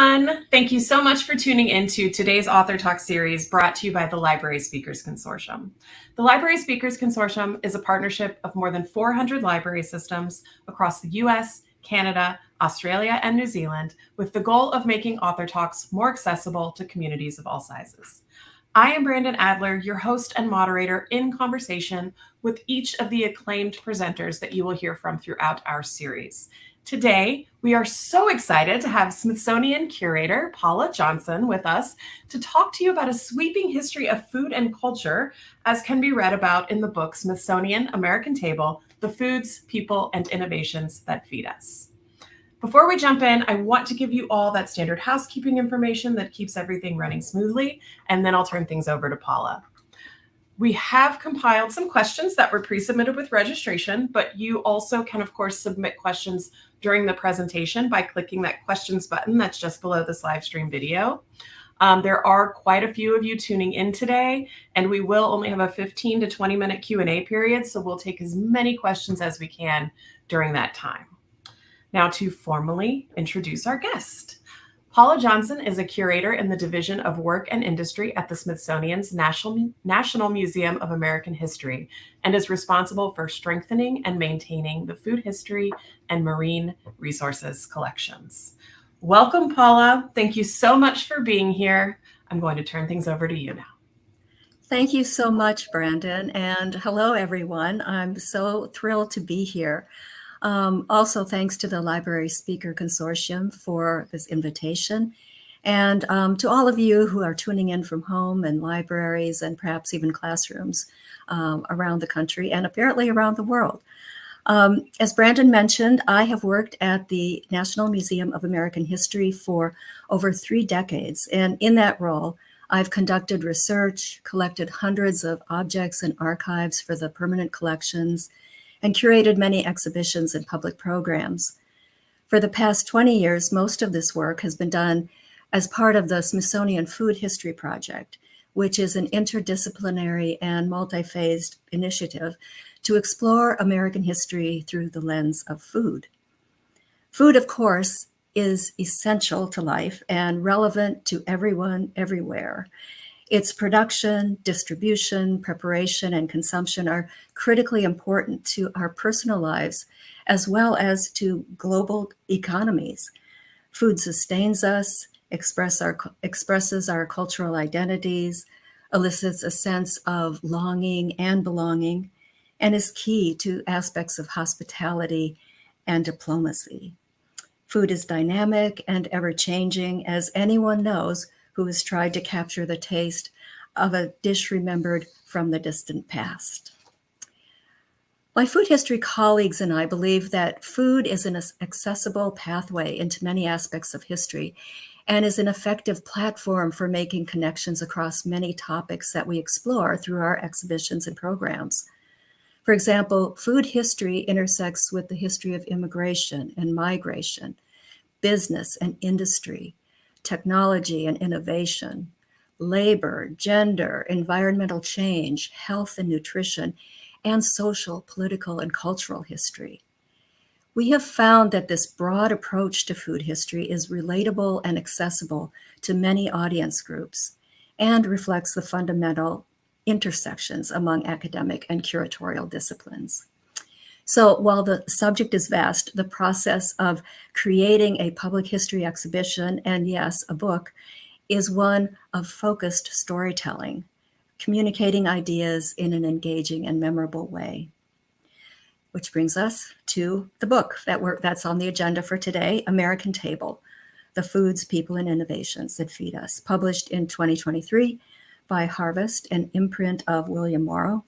everyone. Thank you so much for tuning into today's Author Talk series brought to you by the Library Speakers Consortium. The Library Speakers Consortium is a partnership of more than 400 library systems across the US, Canada, Australia, and New Zealand, with the goal of making Author Talks more accessible to communities of all sizes. I am Brandon Adler, your host and moderator in conversation with each of the acclaimed presenters that you will hear from throughout our series. Today, we are so excited to have Smithsonian Curator Paula Johnson with us to talk to you about a sweeping history of food and culture, as can be read about in the book Smithsonian American Table, The Foods, People, and Innovations That Feed Us. Before we jump in, I want to give you all that standard housekeeping information that keeps everything running smoothly, and then I'll turn things over to Paula. We have compiled some questions that were pre-submitted with registration, but you also can, of course, submit questions during the presentation by clicking that questions button that's just below this live stream video. There are quite a few of you tuning in today, and we will only have a 15 to 20 minute Q&A period, so we'll take as many questions as we can during that time. Now to formally introduce our guest. Paula Johnson is a curator in the Division of Work and Industry at the Smithsonian's National Museum of American History and is responsible for strengthening and maintaining the food history and marine resources collections. Welcome, Paula. Thank you so much for being here. I'm going to turn things over to you now. Thank you so much, Brandon, and hello, everyone. I'm so thrilled to be here. Also, thanks to the Library Speaker Consortium for this invitation, and to all of you who are tuning in from home and libraries and perhaps even classrooms around the country and apparently around the world. As Brandon mentioned, I have worked at the National Museum of American History for over 3 decades, and in that role, I've conducted research, collected hundreds of objects and archives for the permanent collections, and curated many exhibitions and public programs. For the past 20 years, most of this work has been done as part of the Smithsonian Food History Project, which is an interdisciplinary and multi-phased initiative to explore American history through the lens of food. Food, of course, is essential to life and relevant to everyone, everywhere. Its production, distribution, preparation, and consumption are critically important to our personal lives, as well as to global economies. Food sustains us, expresses our cultural identities, elicits a sense of longing and belonging, and is key to aspects of hospitality and diplomacy. Food is dynamic and ever-changing, as anyone knows who has tried to capture the taste of a dish remembered from the distant past. My food history colleagues and I believe that food is an accessible pathway into many aspects of history and is an effective platform for making connections across many topics that we explore through our exhibitions and programs. For example, food history intersects with the history of immigration and migration, business and industry, technology and innovation, labor, gender, environmental change, health and nutrition, and social, political, and cultural history. We have found that this broad approach to food history is relatable and accessible to many audience groups and reflects the fundamental intersections among academic and curatorial disciplines. So while the subject is vast, the process of creating a public history exhibition, and yes, a book, is one of focused storytelling, communicating ideas in an engaging and memorable way. Which brings us to the book that's on the agenda for today, American Table, The Foods, People, and Innovations That Feed Us, published in 2023 by Harvest, an imprint of William Morrow.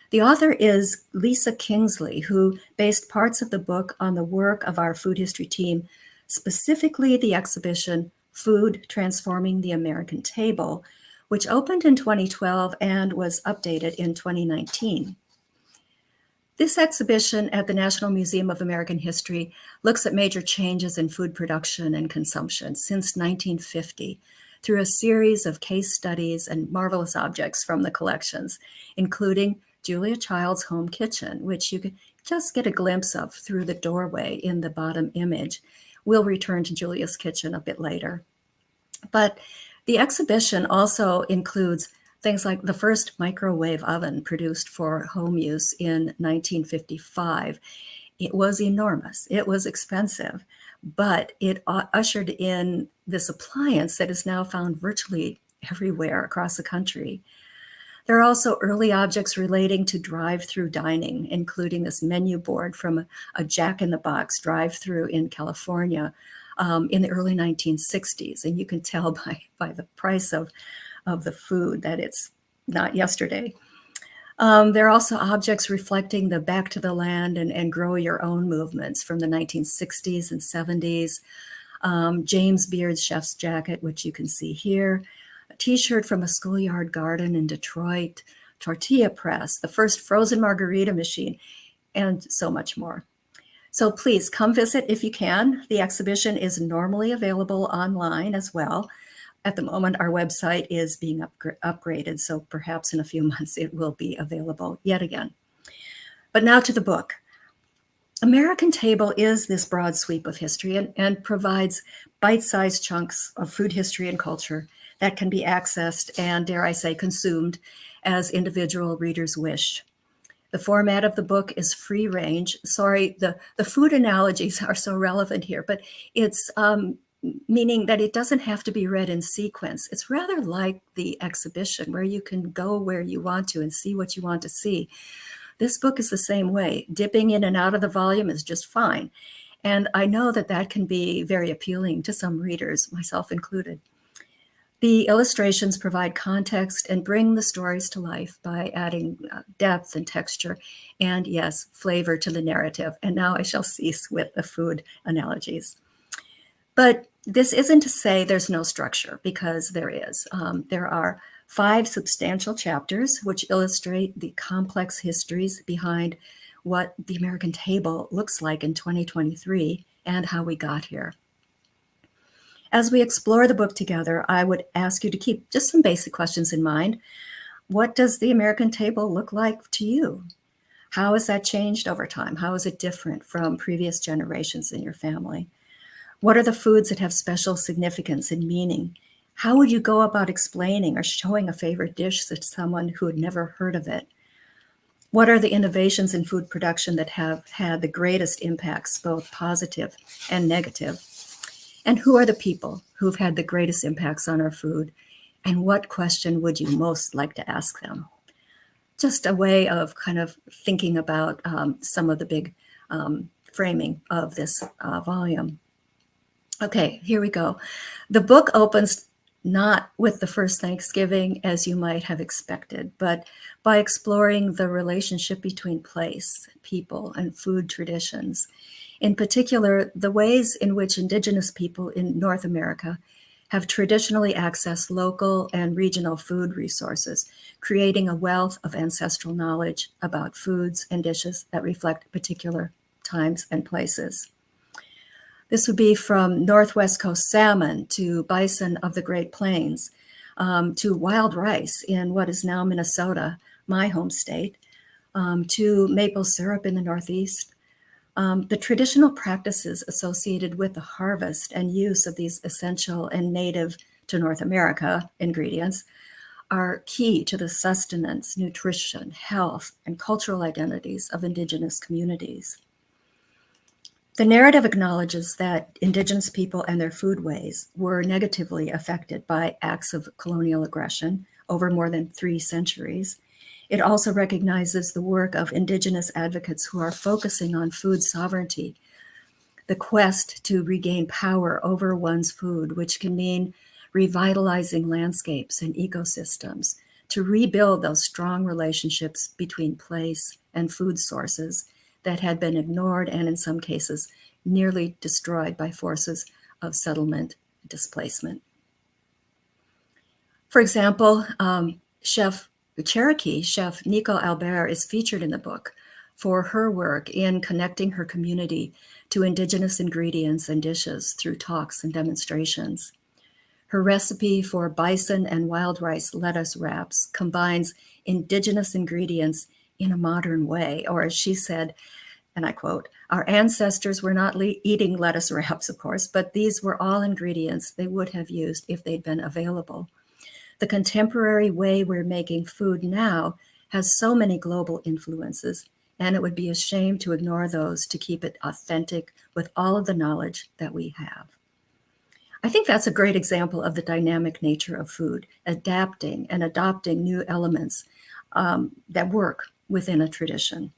The author is Lisa Kingsley, who based parts of the book on the work of our food history team, specifically the exhibition Food Transforming the American Table, which opened in 2012 and was updated in 2019. This exhibition at the National Museum of American History looks at major changes in food production and consumption since 1950 through a series of case studies and marvelous objects from the collections, including Julia Child's home kitchen, which you can just get a glimpse of through the doorway in the bottom image. We'll return to Julia's kitchen a bit later. But the exhibition also includes things like the first microwave oven produced for home use in 1955. It was enormous. It was expensive, but it ushered in this appliance that is now found virtually everywhere across the country. There are also early objects relating to drive-through dining, including this menu board from a Jack-in-the-Box drive-through in California in the early 1960s. And you can tell by the price of the food that it's not yesterday. There are also objects reflecting the back to the land and grow your own movements from the 1960s and 70s. James Beard's chef's jacket, which you can see here, a t-shirt from a schoolyard garden in Detroit, tortilla press, the first frozen margarita machine, and so much more. So please come visit if you can. The exhibition is normally available online as well. At the moment, our website is being upgraded, so perhaps in a few months it will be available yet again. But now to the book. American Table is this broad sweep of history and provides bite-sized chunks of food history and culture that can be accessed and, dare I say, consumed as individual readers wish. The format of the book is free range. Sorry, the food analogies are so relevant here, but it's meaning that it doesn't have to be read in sequence. It's rather like the exhibition where you can go where you want to and see what you want to see. This book is the same way. Dipping in and out of the volume is just fine. And I know that that can be very appealing to some readers, myself included. The illustrations provide context and bring the stories to life by adding depth and texture and, yes, flavor to the narrative. And now I shall cease with the food analogies. But this isn't to say there's no structure, because there is. There are 5 substantial chapters which illustrate the complex histories behind what the American Table looks like in 2023 and how we got here. As we explore the book together, I would ask you to keep just some basic questions in mind. What does the American Table look like to you? How has that changed over time? How is it different from previous generations in your family? What are the foods that have special significance and meaning? How would you go about explaining or showing a favorite dish to someone who had never heard of it? What are the innovations in food production that have had the greatest impacts, both positive and negative? And who are the people who've had the greatest impacts on our food? And what question would you most like to ask them? Just a way of kind of thinking about some of the big framing of this volume. Okay, here we go. The book opens not with the first Thanksgiving as you might have expected, but by exploring the relationship between place, people, and food traditions. In particular, the ways in which Indigenous people in North America have traditionally accessed local and regional food resources, creating a wealth of ancestral knowledge about foods and dishes that reflect particular times and places. This would be from Northwest Coast salmon to bison of the Great Plains, to wild rice in what is now Minnesota, my home state, to maple syrup in the Northeast. The traditional practices associated with the harvest and use of these essential and native to North America ingredients are key to the sustenance, nutrition, health, and cultural identities of Indigenous communities. The narrative acknowledges that Indigenous people and their foodways were negatively affected by acts of colonial aggression over more than 3 centuries. It also recognizes the work of Indigenous advocates who are focusing on food sovereignty, the quest to regain power over one's food, which can mean revitalizing landscapes and ecosystems, to rebuild those strong relationships between place and food sources that had been ignored and, in some cases, nearly destroyed by forces of settlement displacement. For example, Cherokee chef Nico Albert is featured in the book for her work in connecting her community to Indigenous ingredients and dishes through talks and demonstrations. Her recipe for bison and wild rice lettuce wraps combines Indigenous ingredients in a modern way, or as she said, and I quote, "Our ancestors were not eating lettuce wraps, of course, but these were all ingredients they would have used if they'd been available. The contemporary way we're making food now has so many global influences, and it would be a shame to ignore those to keep it authentic with all of the knowledge that we have." I think that's a great example of the dynamic nature of food, adapting and adopting new elements that work within a tradition.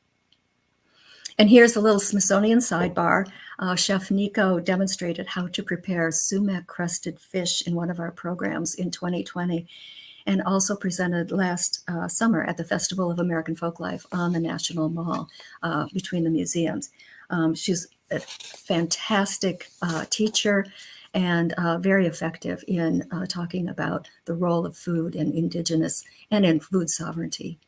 And here's a little Smithsonian sidebar. Chef Nico demonstrated how to prepare sumac-crusted fish in one of our programs in 2020, and also presented last summer at the Festival of American Folklife on the National Mall between the museums. She's a fantastic teacher and very effective in talking about the role of food in indigenous and in food sovereignty.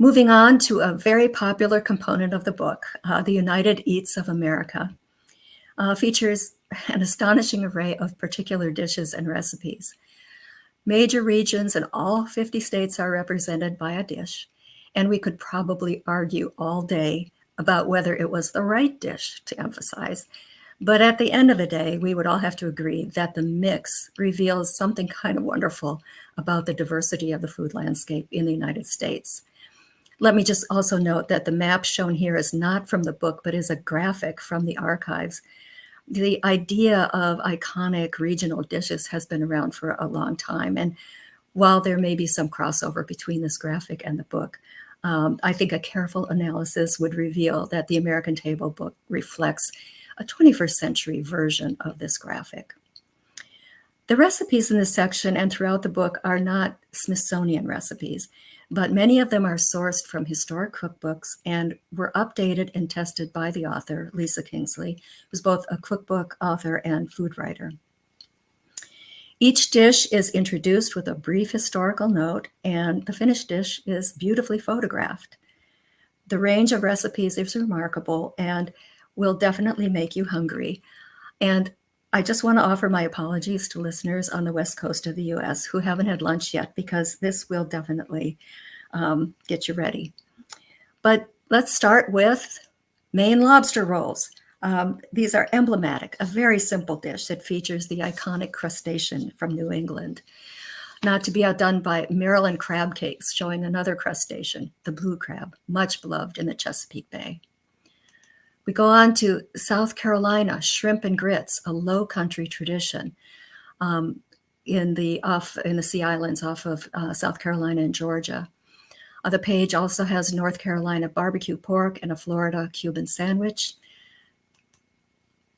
Moving on to a very popular component of the book, The United Eats of America, features an astonishing array of particular dishes and recipes. Major regions in all 50 states are represented by a dish, and we could probably argue all day about whether it was the right dish to emphasize. But at the end of the day, we would all have to agree that the mix reveals something kind of wonderful about the diversity of the food landscape in the United States. Let me just also note that the map shown here is not from the book, but is a graphic from the archives. The idea of iconic regional dishes has been around for a long time. And while there may be some crossover between this graphic and the book, I think a careful analysis would reveal that the American Table book reflects a 21st century version of this graphic. The recipes in this section and throughout the book are not Smithsonian recipes, but many of them are sourced from historic cookbooks and were updated and tested by the author, Lisa Kingsley, who's both a cookbook author and food writer. Each dish is introduced with a brief historical note, and the finished dish is beautifully photographed. The range of recipes is remarkable and will definitely make you hungry. And I just want to offer my apologies to listeners on the West Coast of the US who haven't had lunch yet, because this will definitely get you ready. But let's start with Maine lobster rolls. These are emblematic, a very simple dish that features the iconic crustacean from New England. Not to be outdone by Maryland crab cakes, showing another crustacean, the blue crab, much beloved in the Chesapeake Bay. We go on to South Carolina, shrimp and grits, a low country tradition in the Sea Islands off of South Carolina and Georgia. The page also has North Carolina barbecue pork and a Florida Cuban sandwich.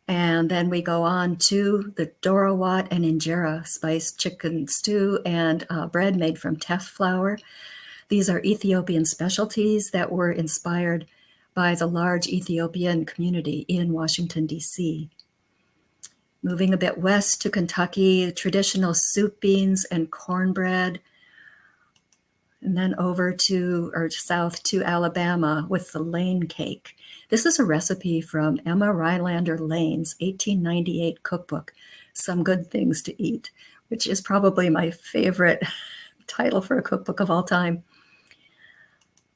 And then we go on to the Dorawat and Injera spiced chicken stew and bread made from teff flour. These are Ethiopian specialties that were inspired by the large Ethiopian community in Washington, D.C. Moving a bit west to Kentucky, traditional soup beans and cornbread. And then over to, or south to Alabama with the Lane cake. This is a recipe from Emma Rylander Lane's 1898 cookbook, Some Good Things to Eat, which is probably my favorite title for a cookbook of all time.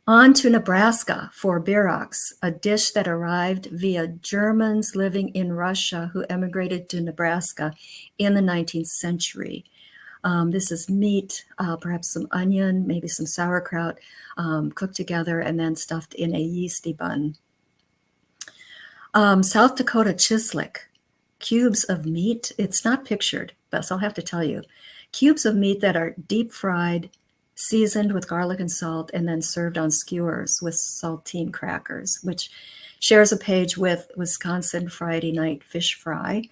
On to Nebraska for bierox, a dish that arrived via Germans living in Russia who emigrated to Nebraska in the 19th century. This is meat, perhaps some onion, maybe some sauerkraut, cooked together and then stuffed in a yeasty bun. South Dakota chislic, cubes of meat. It's not pictured, but I'll have to tell you. Cubes of meat that are deep fried, seasoned with garlic and salt, and then served on skewers with saltine crackers, which shares a page with Wisconsin Friday night fish fry,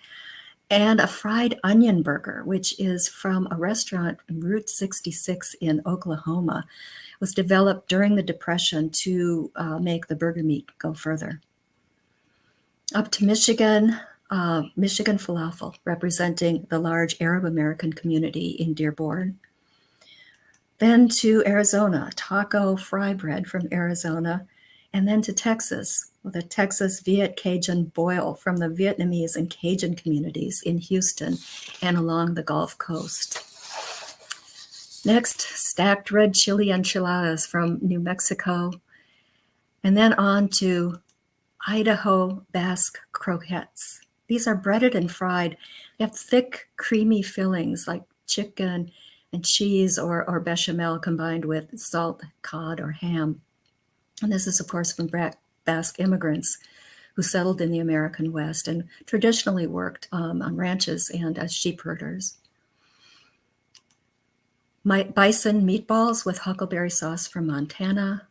and a fried onion burger, which is from a restaurant Route 66 in Oklahoma. It was developed during the Depression to make the burger meat go further. Up to Michigan, Michigan falafel, representing the large Arab American community in Dearborn. Then to Arizona, taco fry bread from Arizona, and then to Texas with a Texas Viet Cajun boil from the Vietnamese and Cajun communities in Houston and along the Gulf Coast. Next, stacked red chili enchiladas from New Mexico. And then on to Idaho Basque croquettes. These are breaded and fried. They have thick, creamy fillings like chicken and cheese or bechamel combined with salt, cod, or ham. And this is, of course, from Basque immigrants who settled in the American West and traditionally worked on ranches and as sheep herders. Bison meatballs with huckleberry sauce from Montana.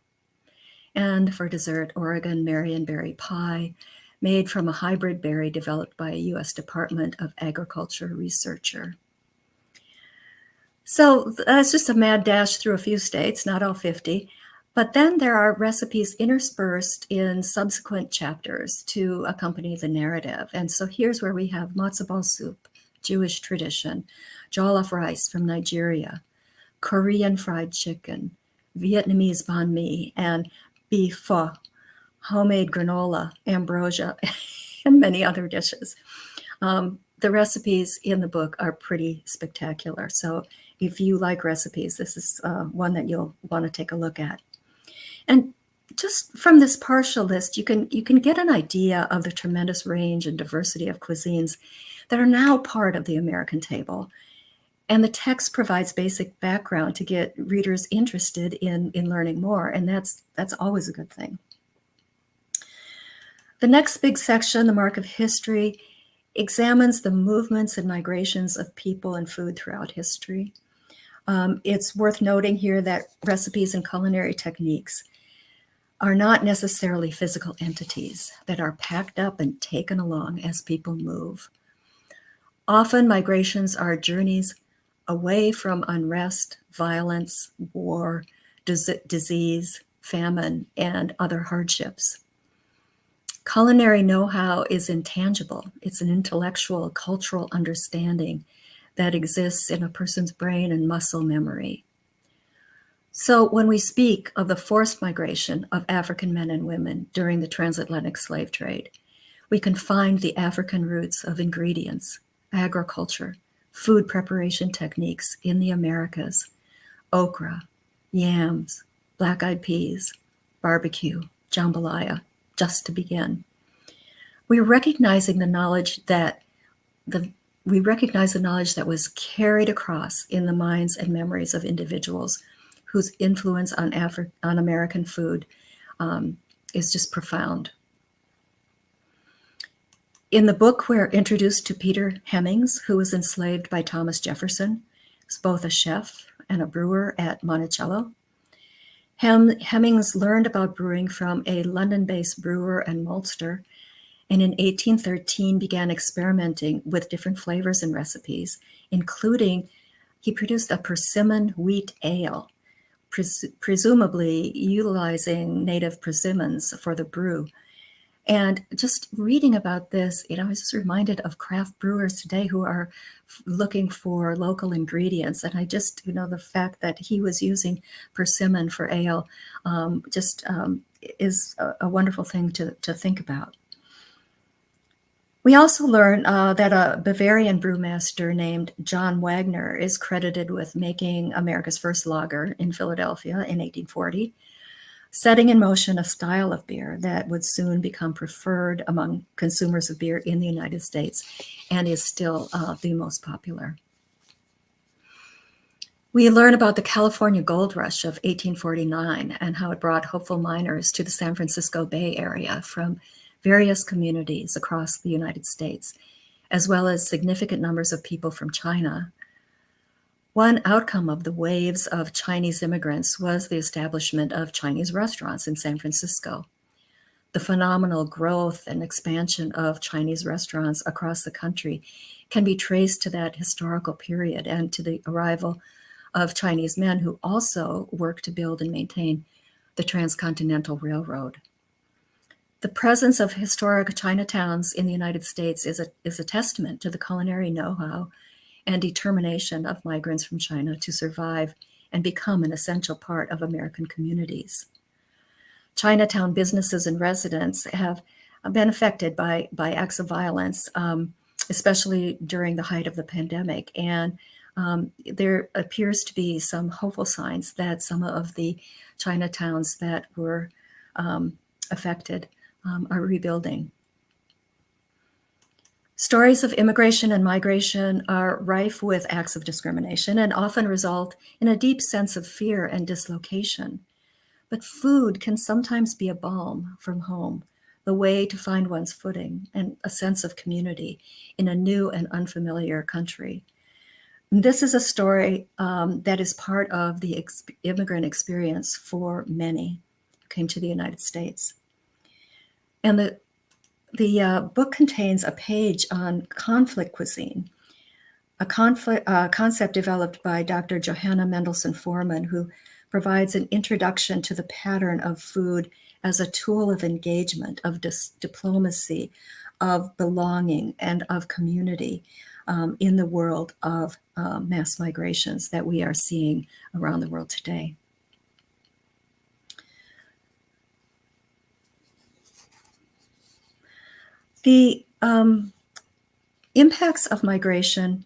And for dessert, Oregon Marionberry pie, made from a hybrid berry developed by a U.S. Department of Agriculture researcher. So that's just a mad dash through a few states, not all 50. But then there are recipes interspersed in subsequent chapters to accompany the narrative. And so here's where we have matzo ball soup, Jewish tradition, jollof rice from Nigeria, Korean fried chicken, Vietnamese banh mi, and beef pho, homemade granola, ambrosia, and many other dishes. The recipes in the book are pretty spectacular. So if you like recipes, this is one that you'll want to take a look at. And just from this partial list, you can get an idea of the tremendous range and diversity of cuisines that are now part of the American table. And the text provides basic background to get readers interested in learning more, and that's always a good thing. The next big section, the Mark of History, examines the movements and migrations of people and food throughout history. It's worth noting here that recipes and culinary techniques are not necessarily physical entities that are packed up and taken along as people move. Often migrations are journeys away from unrest, violence, war, disease, famine, and other hardships. Culinary know-how is intangible. It's an intellectual, cultural understanding that exists in a person's brain and muscle memory. So when we speak of the forced migration of African men and women during the transatlantic slave trade, we can find the African roots of ingredients, agriculture, food preparation techniques in the Americas, okra, yams, black-eyed peas, barbecue, jambalaya, just to begin. We're recognizing the knowledge that was carried across in the minds and memories of individuals whose influence on American food is just profound. In the book, we're introduced to Peter Hemmings, who was enslaved by Thomas Jefferson. He's both a chef and a brewer at Monticello. Hemmings learned about brewing from a London-based brewer and maltster, and in 1813 began experimenting with different flavors and recipes, including he produced a persimmon wheat ale, presumably utilizing native persimmons for the brew. And just reading about this, I was just reminded of craft brewers today who are looking for local ingredients. And I just, the fact that he was using persimmon for ale is a wonderful thing to think about. We also learn that a Bavarian brewmaster named John Wagner is credited with making America's first lager in Philadelphia in 1840. Setting in motion a style of beer that would soon become preferred among consumers of beer in the United States and is still the most popular. We learn about the California gold rush of 1849 and how it brought hopeful miners to the San Francisco Bay Area from various communities across the United States, as well as significant numbers of people from China. One outcome of the waves of Chinese immigrants was the establishment of Chinese restaurants in San Francisco. The phenomenal growth and expansion of Chinese restaurants across the country can be traced to that historical period and to the arrival of Chinese men who also worked to build and maintain the Transcontinental Railroad. The presence of historic Chinatowns in the United States is a testament to the culinary know-how and determination of migrants from China to survive and become an essential part of American communities. Chinatown businesses and residents have been affected by acts of violence, especially during the height of the pandemic. And there appears to be some hopeful signs that some of the Chinatowns that were affected are rebuilding. Stories of immigration and migration are rife with acts of discrimination and often result in a deep sense of fear and dislocation. But food can sometimes be a balm from home, the way to find one's footing and a sense of community in a new and unfamiliar country. This is a story that is part of the immigrant experience for many who came to the United States. And the book contains a page on conflict cuisine, a concept developed by Dr. Johanna Mendelsohn Foreman, who provides an introduction to the pattern of food as a tool of engagement, of diplomacy, of belonging, and of community in the world of mass migrations that we are seeing around the world today. The impacts of migration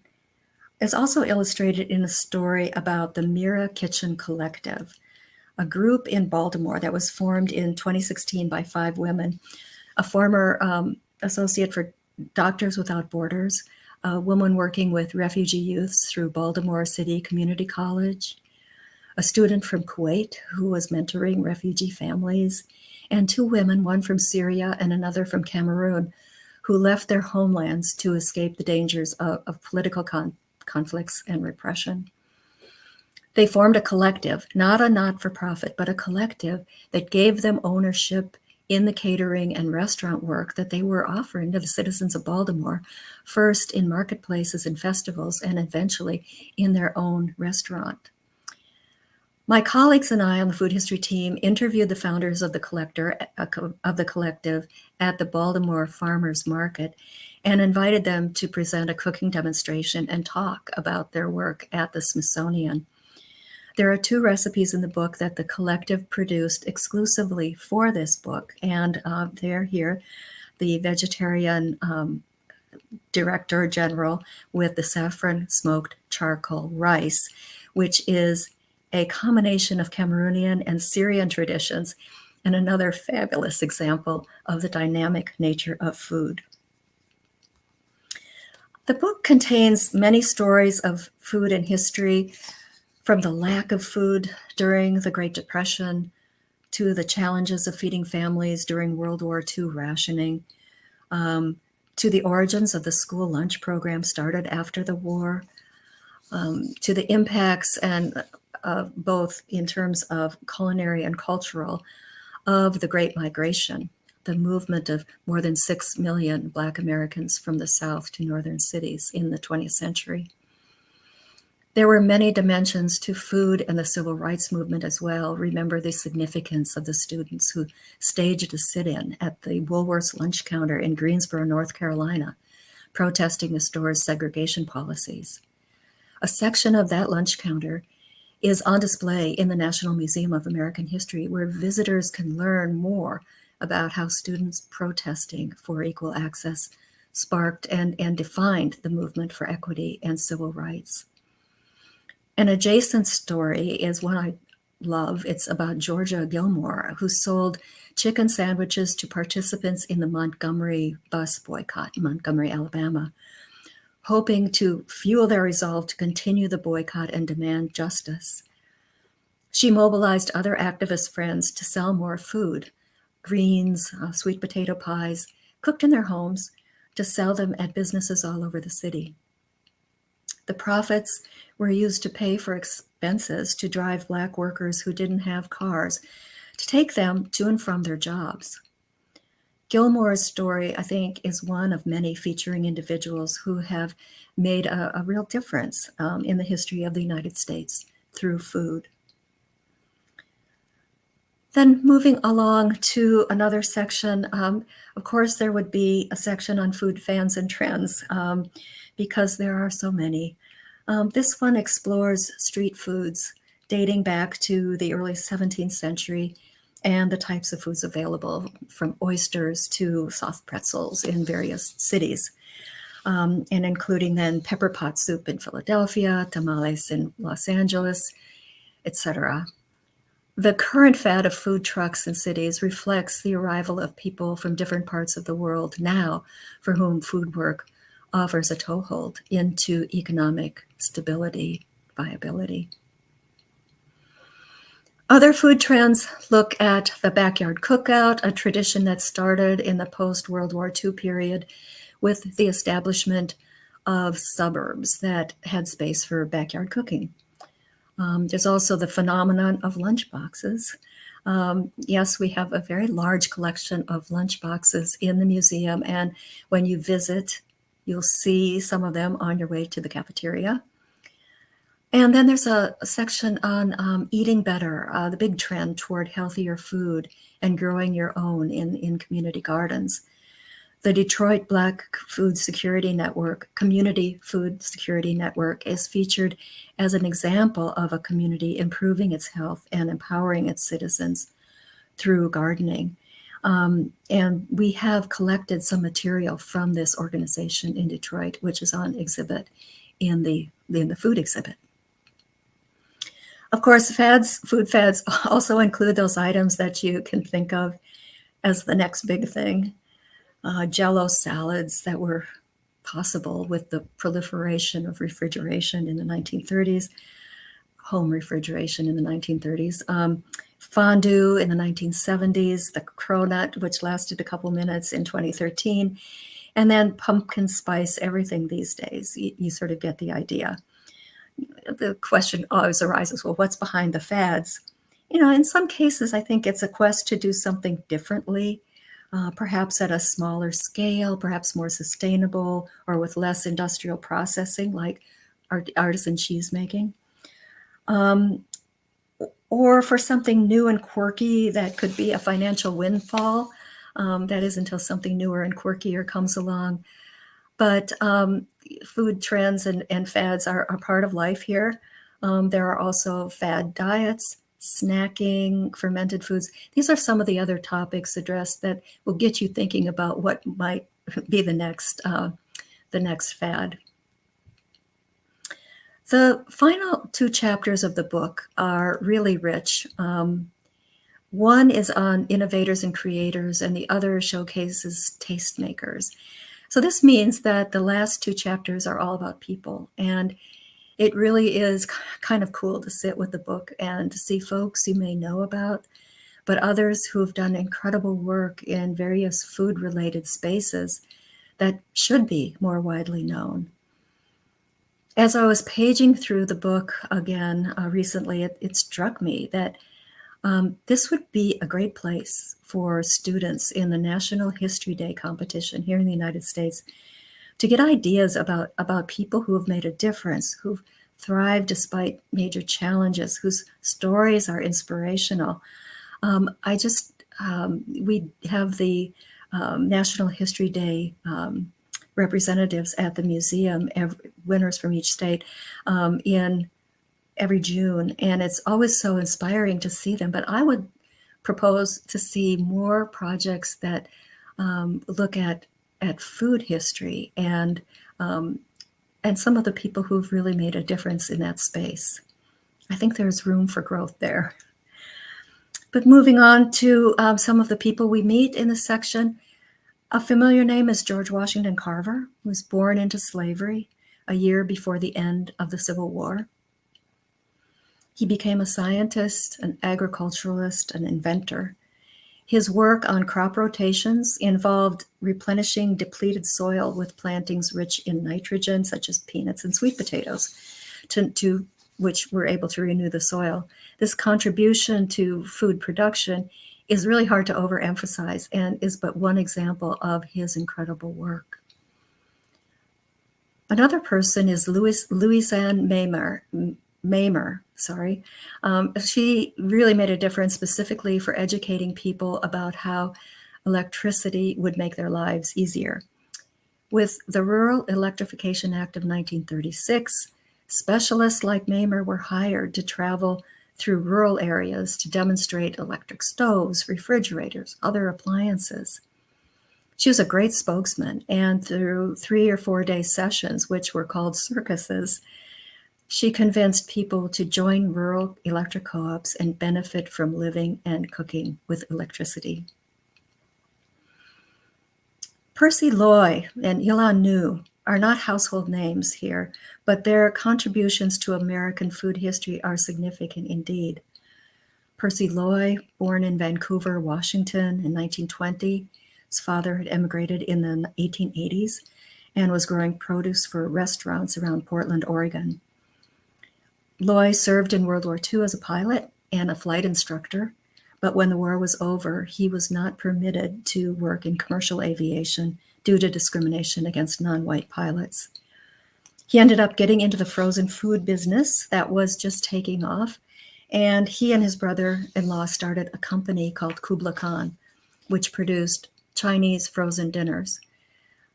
is also illustrated in a story about the Mira Kitchen Collective, a group in Baltimore that was formed in 2016 by 5 women, a former associate for Doctors Without Borders, a woman working with refugee youths through Baltimore City Community College, a student from Kuwait who was mentoring refugee families, and 2 women, one from Syria and another from Cameroon, who left their homelands to escape the dangers of political conflicts and repression. They formed a collective, not a not-for-profit, but a collective that gave them ownership in the catering and restaurant work that they were offering to the citizens of Baltimore, first in marketplaces and festivals, and eventually in their own restaurant. My colleagues and I on the food history team interviewed the founders of the collective at the Baltimore Farmers Market and invited them to present a cooking demonstration and talk about their work at the Smithsonian. There are 2 recipes in the book that the collective produced exclusively for this book, and they're here. The vegetarian director general with the saffron smoked charcoal rice, which is a combination of Cameroonian and Syrian traditions, and another fabulous example of the dynamic nature of food. The book contains many stories of food and history, from the lack of food during the Great Depression to the challenges of feeding families during World War II rationing, to the origins of the school lunch program started after the war, to the impacts and both in terms of culinary and cultural of the Great Migration, the movement of more than 6 million Black Americans from the South to northern cities in the 20th century. There were many dimensions to food and the civil rights movement as well. Remember the significance of the students who staged a sit-in at the Woolworth's lunch counter in Greensboro, North Carolina, protesting the store's segregation policies. A section of that lunch counter is on display in the National Museum of American History, where visitors can learn more about how students protesting for equal access sparked and defined the movement for equity and civil rights. An adjacent story is one I love. It's about Georgia Gilmore, who sold chicken sandwiches to participants in the Montgomery bus boycott in Montgomery, Alabama, hoping to fuel their resolve to continue the boycott and demand justice. She mobilized other activist friends to sell more food, greens, sweet potato pies, cooked in their homes, to sell them at businesses all over the city. The profits were used to pay for expenses to drive Black workers who didn't have cars to take them to and from their jobs. Gilmore's story, I think, is one of many featuring individuals who have made a real difference in the history of the United States through food. Then moving along to another section, of course, there would be a section on food fans and trends because there are so many. This one explores street foods dating back to the early 17th century and the types of foods available, from oysters to soft pretzels in various cities, and including then pepper pot soup in Philadelphia, tamales in Los Angeles, etc. The current fad of food trucks in cities reflects the arrival of people from different parts of the world now for whom food work offers a toehold into economic stability, viability. Other food trends look at the backyard cookout, a tradition that started in the post-World War II period with the establishment of suburbs that had space for backyard cooking. There's also the phenomenon of lunchboxes. Yes, we have a very large collection of lunchboxes in the museum, and when you visit, you'll see some of them on your way to the cafeteria. And then there's a section on eating better, the big trend toward healthier food and growing your own in community gardens. The Detroit Black Food Security Network, Community Food Security Network, is featured as an example of a community improving its health and empowering its citizens through gardening. And we have collected some material from this organization in Detroit, which is on exhibit in the food exhibit. Of course, food fads also include those items that you can think of as the next big thing. Jell-O salads that were possible with the proliferation of refrigeration in the 1930s, home refrigeration in the 1930s, fondue in the 1970s, the cronut, which lasted a couple minutes in 2013, and then pumpkin spice everything these days. You sort of get the idea. The question always arises, well, what's behind the fads? In some cases, I think it's a quest to do something differently, perhaps at a smaller scale, perhaps more sustainable, or with less industrial processing, like artisan cheese making. Or for something new and quirky that could be a financial windfall. That is until something newer and quirkier comes along. But food trends and fads are part of life here. There are also fad diets, snacking, fermented foods. These are some of the other topics addressed that will get you thinking about what might be the next fad. The final two chapters of the book are really rich. One is on innovators and creators, and the other showcases tastemakers. So this means that the last two chapters are all about people, and it really is kind of cool to sit with the book and to see folks you may know about, but others who have done incredible work in various food-related spaces that should be more widely known. As I was paging through the book again recently, it struck me that this would be a great place for students in the National History Day competition here in the United States to get ideas about people who have made a difference, who've thrived despite major challenges, whose stories are inspirational. We have the National History Day representatives at the museum, winners from each state, in every June, and it's always so inspiring to see them. But I would propose to see more projects that look at food history and some of the people who've really made a difference in that space. I think there's room for growth there. But moving on to some of the people we meet in this section, a familiar name is George Washington Carver, who was born into slavery a year before the end of the Civil War. He became a scientist, an agriculturalist, an inventor. His work on crop rotations involved replenishing depleted soil with plantings rich in nitrogen, such as peanuts and sweet potatoes, to which were able to renew the soil. This contribution to food production is really hard to overemphasize and is but one example of his incredible work. Another person is Louisanne Mamer. She really made a difference specifically for educating people about how electricity would make their lives easier. With the Rural Electrification Act of 1936, specialists like Mamer were hired to travel through rural areas to demonstrate electric stoves, refrigerators, other appliances. She was a great spokesman, and through 3 or 4 day sessions, which were called circuses, She convinced people to join rural electric co-ops and benefit from living and cooking with electricity. Percy Loy and Yilan Nu are not household names here, but their contributions to American food history are significant indeed. Percy Loy, born in Vancouver, Washington in 1920, his father had emigrated in the 1880s and was growing produce for restaurants around Portland, Oregon. Loy served in World War II as a pilot and a flight instructor, but when the war was over, he was not permitted to work in commercial aviation due to discrimination against non-white pilots. He ended up getting into the frozen food business that was just taking off, and he and his brother-in-law started a company called Kubla Khan, which produced Chinese frozen dinners.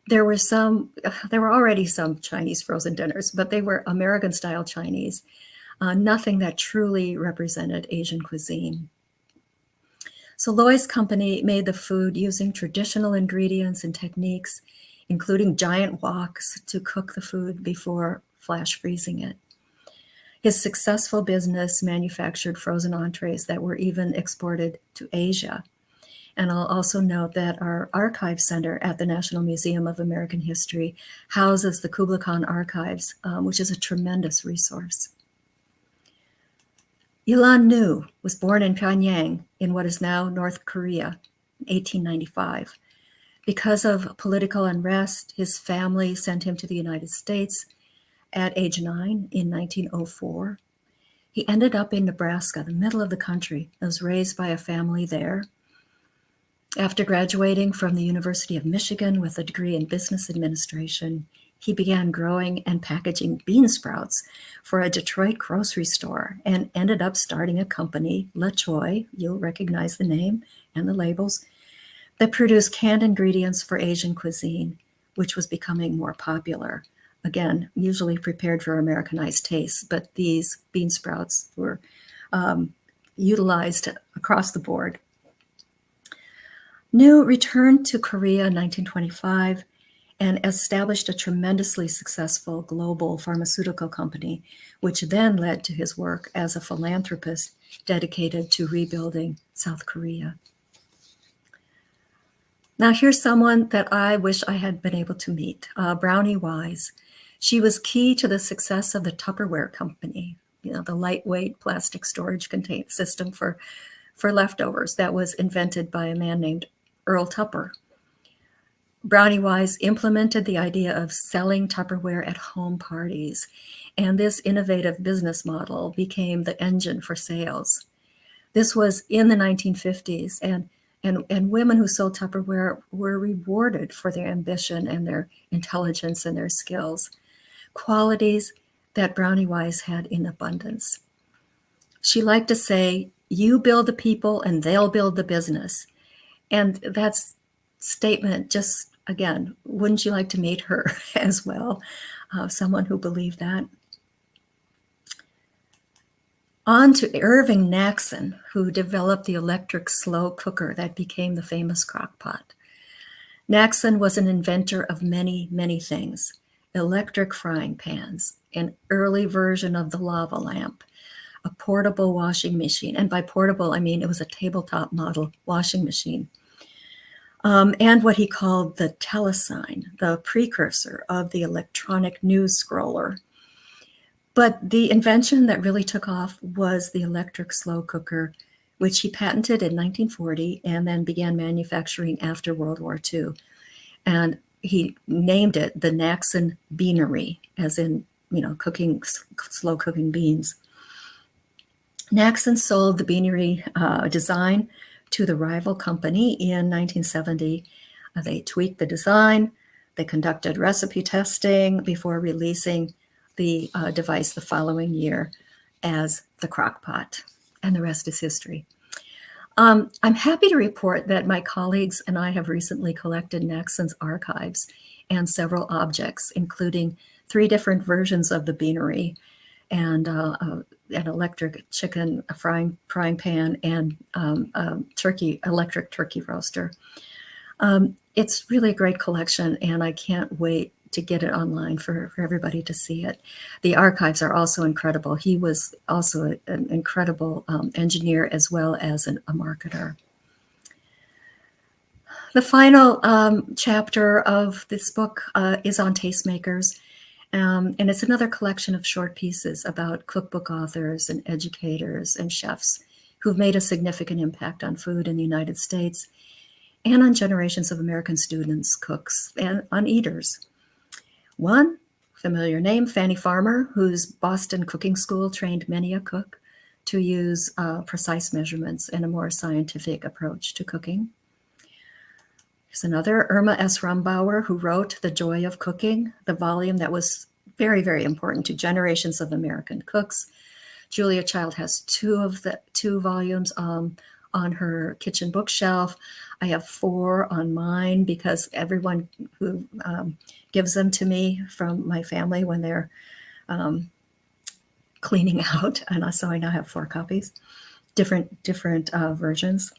There were already some Chinese frozen dinners, but they were American-style Chinese, nothing that truly represented Asian cuisine. So Loy's company made the food using traditional ingredients and techniques, including giant woks to cook the food before flash freezing it. His successful business manufactured frozen entrees that were even exported to Asia. And I'll also note that our archive center at the National Museum of American History houses the Kubla Khan archives, which is a tremendous resource. Yilan Nu was born in Pyongyang in what is now North Korea in 1895. Because of political unrest, his family sent him to the United States at age 9 in 1904. He ended up in Nebraska, the middle of the country, and was raised by a family there. After graduating from the University of Michigan with a degree in business administration, he began growing and packaging bean sprouts for a Detroit grocery store and ended up starting a company, La Choy, you'll recognize the name and the labels, that produced canned ingredients for Asian cuisine, which was becoming more popular. Again, usually prepared for Americanized tastes, but these bean sprouts were utilized across the board. Nu returned to Korea in 1925 and established a tremendously successful global pharmaceutical company, which then led to his work as a philanthropist dedicated to rebuilding South Korea. Now here's someone that I wish I had been able to meet, Brownie Wise. She was key to the success of the Tupperware company, the lightweight plastic storage system for leftovers that was invented by a man named Earl Tupper. Brownie Wise implemented the idea of selling Tupperware at home parties, and this innovative business model became the engine for sales. This was in the 1950s, and women who sold Tupperware were rewarded for their ambition and their intelligence and their skills, qualities that Brownie Wise had in abundance. She liked to say, "You build the people and they'll build the business." And that statement just, again, wouldn't you like to meet her as well? Someone who believed that. On to Irving Naxon, who developed the electric slow cooker that became the famous crock pot. Naxon was an inventor of many, many things: electric frying pans, an early version of the lava lamp, a portable washing machine. And by portable, I mean it was a tabletop model washing machine. And what he called the telesign, the precursor of the electronic news scroller. But the invention that really took off was the electric slow cooker, which he patented in 1940 and then began manufacturing after World War II. And he named it the Naxon Beanery, as in, slow cooking beans. Naxon sold the beanery design to the rival company in 1970. They tweaked the design. They conducted recipe testing before releasing the device the following year as the crock pot, and the rest is history. I'm happy to report that my colleagues and I have recently collected Naxon's archives and several objects, including 3 different versions of the beanery and an electric chicken frying pan and electric turkey roaster. It's really a great collection, and I can't wait get it online for everybody to see it. The archives are also incredible. He was also an incredible engineer as well as a marketer. The final chapter of this book is on tastemakers, and it's another collection of short pieces about cookbook authors and educators and chefs who've made a significant impact on food in the United States and on generations of American students, cooks, and on eaters. One familiar name, Fannie Farmer, whose Boston cooking school trained many a cook to use precise measurements and a more scientific approach to cooking. There's another, Irma S. Rumbauer, who wrote The Joy of Cooking, the volume that was very, very important to generations of American cooks. Julia Child has two volumes on her kitchen bookshelf. I have 4 on mine because everyone who gives them to me from my family when they're cleaning out, and so I now have 4 copies, different versions.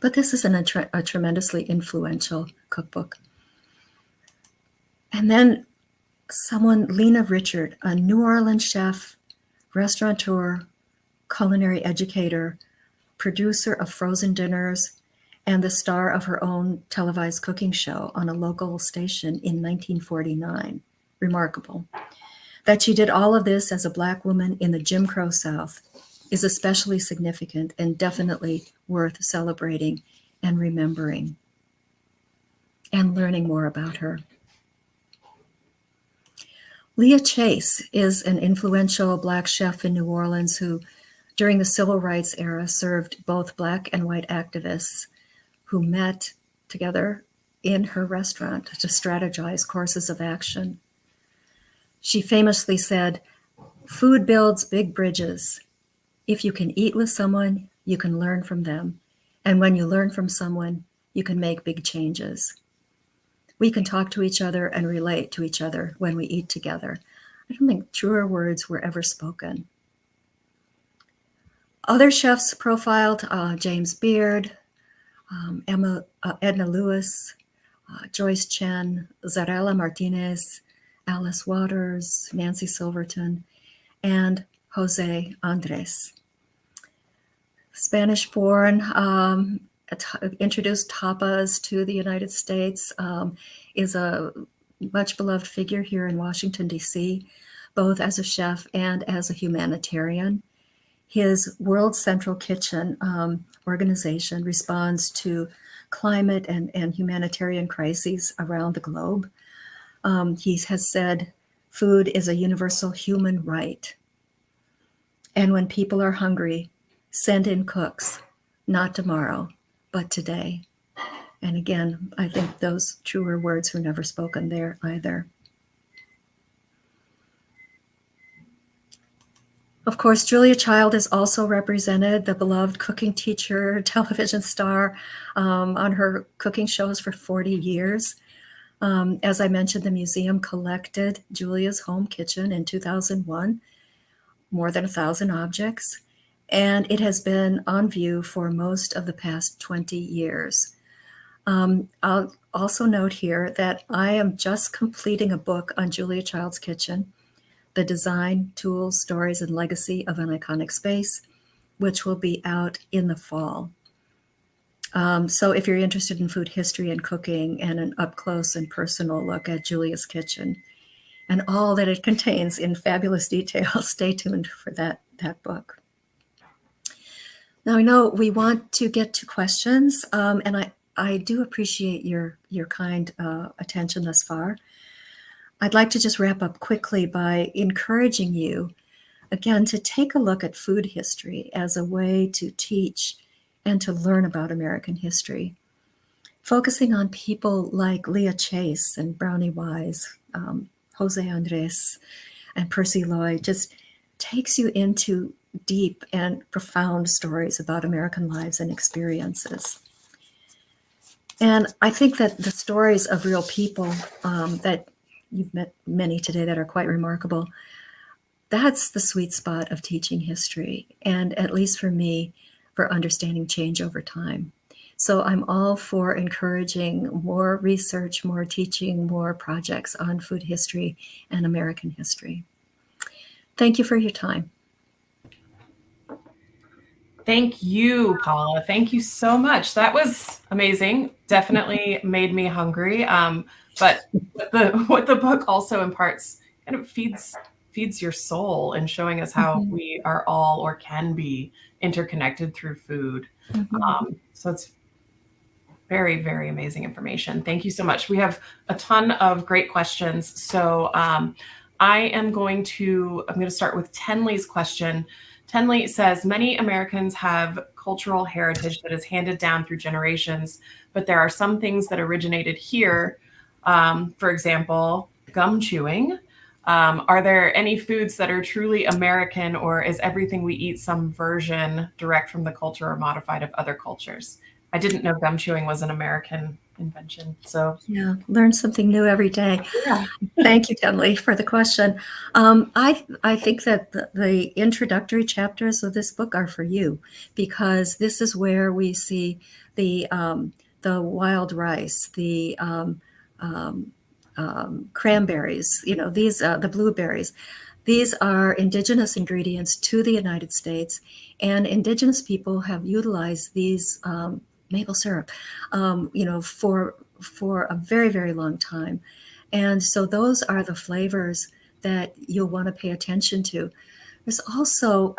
But this is a tremendously influential cookbook. And then Lena Richard, a New Orleans chef, restaurateur, culinary educator, producer of frozen dinners, and the star of her own televised cooking show on a local station in 1949. Remarkable. That she did all of this as a Black woman in the Jim Crow South is especially significant and definitely worth celebrating and remembering and learning more about her. Leah Chase is an influential Black chef in New Orleans who, during the civil rights era, served both Black and white activists who met together in her restaurant to strategize courses of action. She famously said, "Food builds big bridges. If you can eat with someone, you can learn from them. And when you learn from someone, you can make big changes. We can talk to each other and relate to each other when we eat together." I don't think truer words were ever spoken. Other chefs profiled, James Beard, Edna Lewis, Joyce Chen, Zarela Martinez, Alice Waters, Nancy Silverton, and Jose Andres. Spanish-born, introduced tapas to the United States, is a much beloved figure here in Washington, D.C., both as a chef and as a humanitarian. His World Central Kitchen organization responds to climate and humanitarian crises around the globe. He has said, "Food is a universal human right. And when people are hungry, send in cooks, not tomorrow, but today." And again, I think those truer words were never spoken there either. Of course, Julia Child is also represented, the beloved cooking teacher, television star, on her cooking shows for 40 years. As I mentioned, the museum collected Julia's home kitchen in 2001, more than 1,000 objects, and it has been on view for most of the past 20 years. I'll also note here that I am just completing a book on Julia Child's kitchen, The Design, Tools, Stories, and Legacy of an Iconic Space, which will be out in the fall. So if you're interested in food history and cooking and an up-close and personal look at Julia's kitchen and all that it contains in fabulous detail, stay tuned for that book. Now, I know we want to get to questions, and I do appreciate your kind attention thus far. I'd like to just wrap up quickly by encouraging you, again, to take a look at food history as a way to teach and to learn about American history, focusing on people like Leah Chase and Brownie Wise, Jose Andres, and Percy Lloyd, just takes you into deep and profound stories about American lives and experiences. And I think that the stories of real people that you've met many today that are quite remarkable, that's the sweet spot of teaching history, and at least for me, for understanding change over time. So I'm all for encouraging more research, more teaching, more projects on food history and American history. Thank you for your time. Thank you, Paula. Thank you so much. That was amazing. Definitely made me hungry. But what the book also imparts kind of feeds your soul in showing us how we are all or can be interconnected through food. So it's very, very amazing information. Thank you so much. We have a ton of great questions. So I'm going to start with Tenley's question. Tenley says, many Americans have cultural heritage that is handed down through generations, but there are some things that originated here. For example, gum chewing. Are there any foods that are truly American, or is everything we eat some version direct from the culture or modified of other cultures? I didn't know gum chewing was an American invention. So yeah, learn something new every day. Yeah. Thank you, Tenley, for the question. I think that the introductory chapters of this book are for you, because this is where we see the wild rice, the cranberries, these the blueberries. These are indigenous ingredients to the United States, and indigenous people have utilized these maple syrup, for a very, very long time. And so those are the flavors that you'll want to pay attention to. There's also,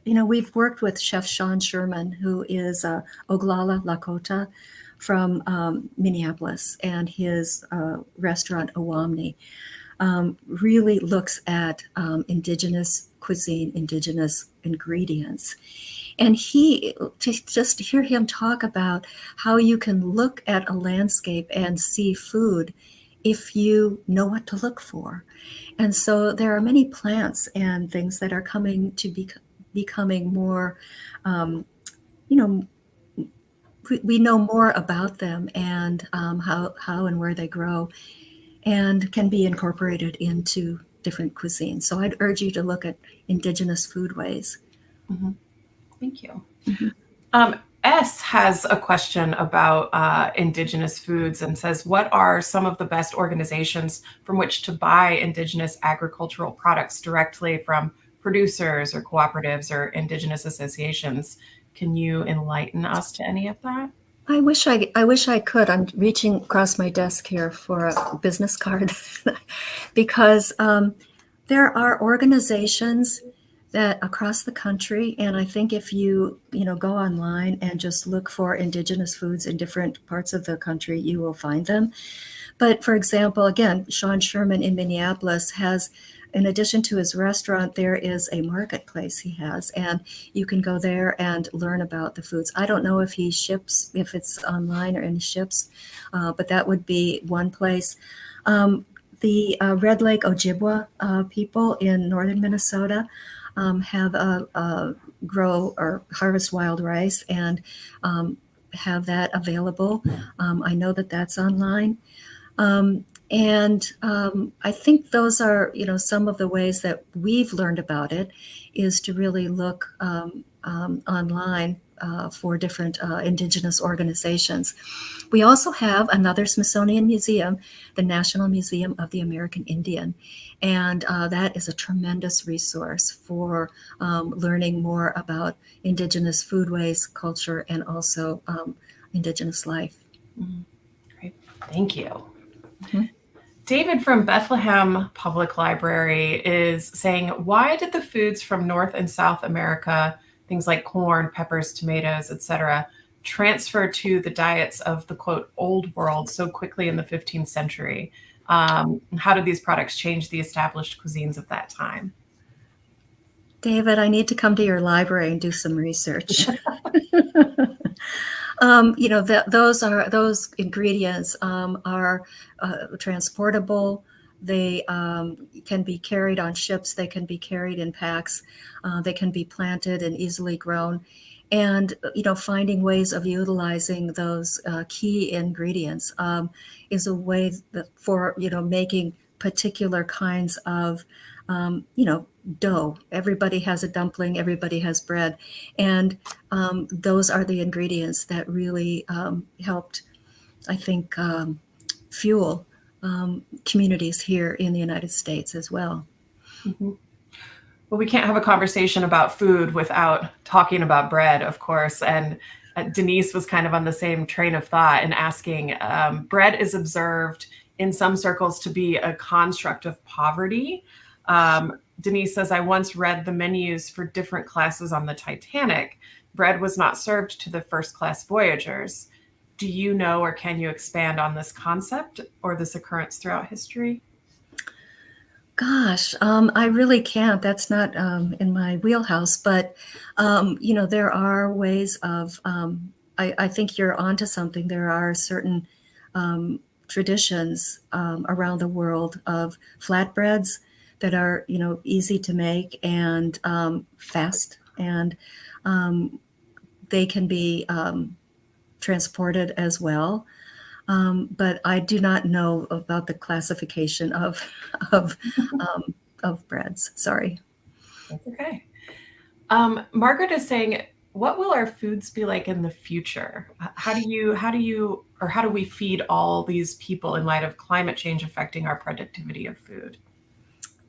we've worked with Chef Sean Sherman, who is Oglala Lakota from Minneapolis, and his restaurant Owamni really looks at indigenous cuisine, indigenous ingredients. And just to hear him talk about how you can look at a landscape and see food if you know what to look for. And so there are many plants and things that are coming to becoming more, we know more about them and how and where they grow, and can be incorporated into different cuisines. So I'd urge you to look at indigenous foodways. Mm-hmm. Thank you. Mm-hmm. S has a question about indigenous foods and says, what are some of the best organizations from which to buy indigenous agricultural products directly from producers or cooperatives or indigenous associations? Can you enlighten us to any of that? I wish I could. I'm reaching across my desk here for a business card because there are organizations that across the country, and I think if you go online and just look for indigenous foods in different parts of the country, you will find them. But for example, again, Sean Sherman in Minneapolis has, in addition to his restaurant, there is a marketplace he has, and you can go there and learn about the foods. I don't know if he ships, if it's online or in ships, but that would be one place. The Red Lake Ojibwa people in northern Minnesota have grow or harvest wild rice and have that available. I know that that's online. I think those are, some of the ways that we've learned about it, is to really look online for different indigenous organizations. We also have another Smithsonian museum, the National Museum of the American Indian, and that is a tremendous resource for learning more about indigenous foodways, culture, and also indigenous life. Mm-hmm. Great, thank you. Mm-hmm. David from Bethlehem Public Library is saying, why did the foods from North and South America, things like corn, peppers, tomatoes, etc., transfer to the diets of the, quote, old world so quickly in the 15th century? How did these products change the established cuisines of that time? David, I need to come to your library and do some research. Those ingredients are transportable. They can be carried on ships. They can be carried in packs. They can be planted and easily grown. And finding ways of utilizing those key ingredients is a way for making particular kinds of dough. Everybody has a dumpling, everybody has bread. And those are the ingredients that really helped, I think, fuel communities here in the United States as well. Mhm. Well, we can't have a conversation about food without talking about bread, of course. And Denise was kind of on the same train of thought and asking, bread is observed in some circles to be a construct of poverty. Denise says, I once read the menus for different classes on the Titanic. Bread was not served to the first class voyagers. Do you know, or can you expand on this concept or this occurrence throughout history? Gosh, I really can't. That's not in my wheelhouse. But there are ways of. I think you're onto something. There are certain traditions around the world of flatbreads that are, easy to make and fast, and they can be transported as well. But I do not know about the classification of of breads. Sorry. That's okay. Margaret is saying, what will our foods be like in the future? How do we feed all these people in light of climate change affecting our productivity of food?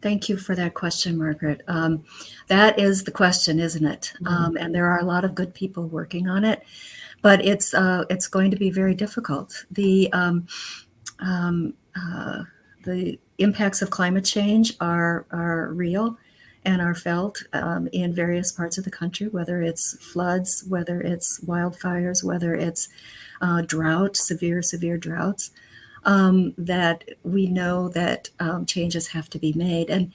Thank you for that question, Margaret. That is the question, isn't it? And there are a lot of good people working on it, but it's going to be very difficult. The impacts of climate change are real and are felt in various parts of the country, whether it's floods, whether it's wildfires, whether it's drought, severe droughts, that we know that changes have to be made. And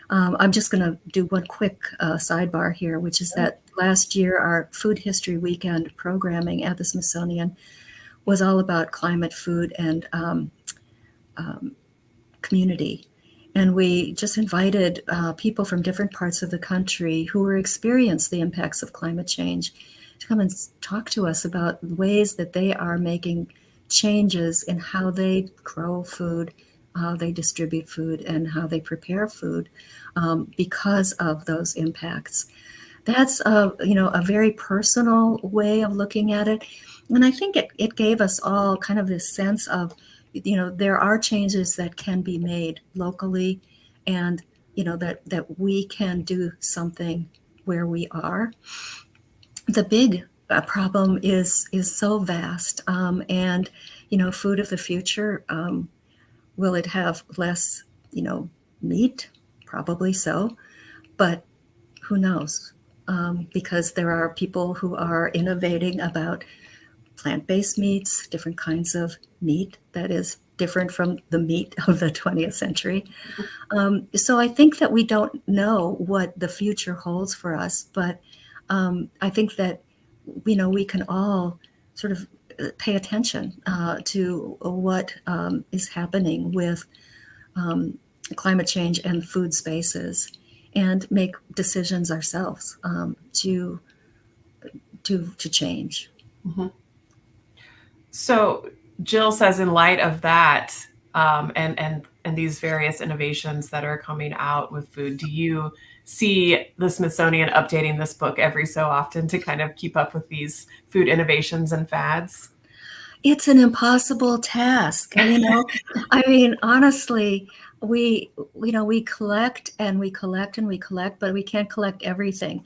I'm just going to do one quick sidebar here, which is that last year our Food History Weekend programming at the Smithsonian was all about climate, food, and community. And we just invited people from different parts of the country who experienced the impacts of climate change to come and talk to us about ways that they are making changes in how they grow food, how they distribute food, and how they prepare food because of those impacts. That's a very personal way of looking at it. And I think it gave us all kind of this sense of, there are changes that can be made locally, and that we can do something where we are. The big problem is so vast, and food of the future, will it have less meat? Probably so, but who knows? Because there are people who are innovating about plant-based meats, different kinds of meat that is different from the meat of the 20th century. So I think that we don't know what the future holds for us, but I think that we can all sort of pay attention to what is happening with climate change and food spaces, and make decisions ourselves to change. Mhm. So Jill says, in light of that, and these various innovations that are coming out with food, do you see the Smithsonian updating this book every so often to kind of keep up with these food innovations and fads? It's an impossible task. I mean, honestly, we collect and we collect and we collect, but we can't collect everything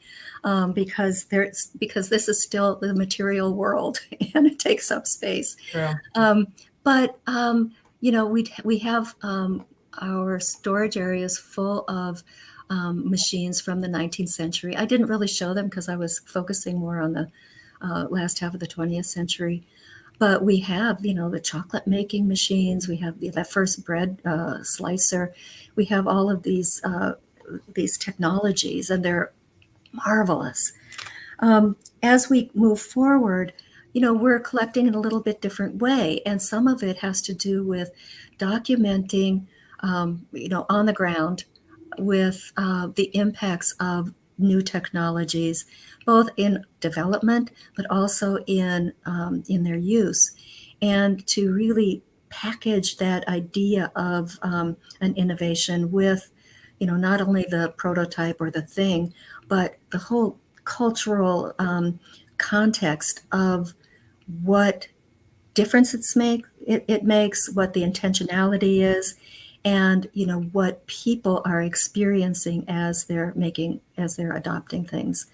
because this is still the material world and it takes up space. True. But we have our storage areas full of machines from the 19th century. I didn't really show them because I was focusing more on the last half of the 20th century. But we have, the chocolate making machines. We have that first bread slicer. We have all of these technologies, and they're marvelous. As we move forward, we're collecting in a little bit different way, and some of it has to do with documenting, on the ground with the impacts of new technologies, both in development but also in their use, and to really package that idea of an innovation with not only the prototype or the thing, but the whole cultural context of what difference it makes, what the intentionality is, and what people are experiencing as they're adopting things.